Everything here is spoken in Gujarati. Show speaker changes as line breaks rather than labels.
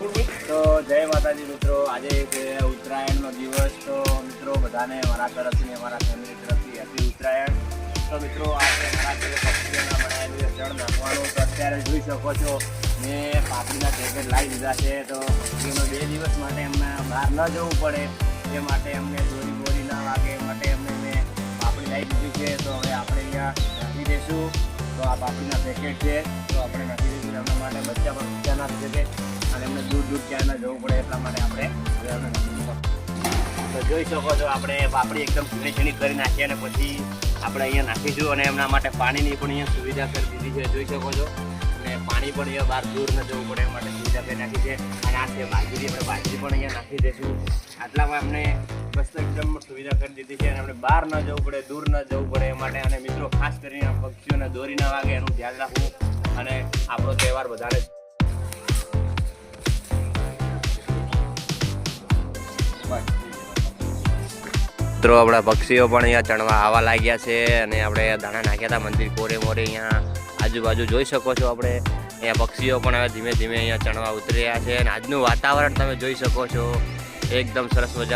તો જય માતાજી મિત્રો, આજે છે ઉત્તરાયણનો દિવસ। તો મિત્રો બધાને મારા તરફથી અમારા ફેમિલી તરફથી હેપી ઉત્તરાયણ। તો મિત્રો આજે મારા ઘરે પક્ષીઓના બનાવેલું જળ નાખવાનું। તો અત્યારે જોઈ શકો છો મેં પાપડીના પેકેટ લાવી દીધા છે। તો પક્ષીઓનો 2 દિવસ માટે અમને બહાર ન જવું પડે એ માટે અમને દોરી ના વાગે એ માટે અમને મેં પાપડી લાવી દીધી છે। તો હવે આપણે અહીંયા નાખી દઈશું। તો આ પાપડીના પેકેટ છે, તો આપણે નાખી દઈશું એમના માટે। બચ્ચા પણ બચ્ચા નાખી શકે અને એમને દૂર ક્યાં ના જવું પડે એટલા માટે આપણે તો જોઈ શકો છો આપણે પાપડી એકદમ ઝીણી કરી નાખીએ અને પછી આપણે અહીંયા નાખીશું અને એમના માટે પાણીની પણ અહીંયા સુવિધા કરી દીધી છે, જોઈ શકો છો। અને પાણી પણ અહીંયા બહાર દૂર ન જવું પડે એ માટે સુવિધા કરી નાખી છે। અને આ છે બાજરી, આપણે બાજરી પણ અહીંયા નાખી દઈશું। આટલામાં અમને બસ એકદમ સુવિધા કરી દીધી છે અને આપણે બહાર ન જવું પડે, દૂર ન જવું પડે એ માટે। અને મિત્રો ખાસ કરીને પક્ષીઓને દોરી ના વાગે એનું ધ્યાન રાખવું અને આપણો તહેવાર બધાને મિત્રો આપણા પક્ષીઓ પણ અહીંયા ચણવા આવવા લાગ્યા છે અને આપણે દાણા નાખ્યા હતા મંદિર કોરે મોરે। અહીંયા આજુબાજુ જોઈ શકો છો આપણે અહીંયા પક્ષીઓ પણ હવે ધીમે ધીમે અહીંયા ચણવા ઉતરી રહ્યા છે અને આજનું વાતાવરણ તમે જોઈ શકો છો એકદમ સરસ મજા।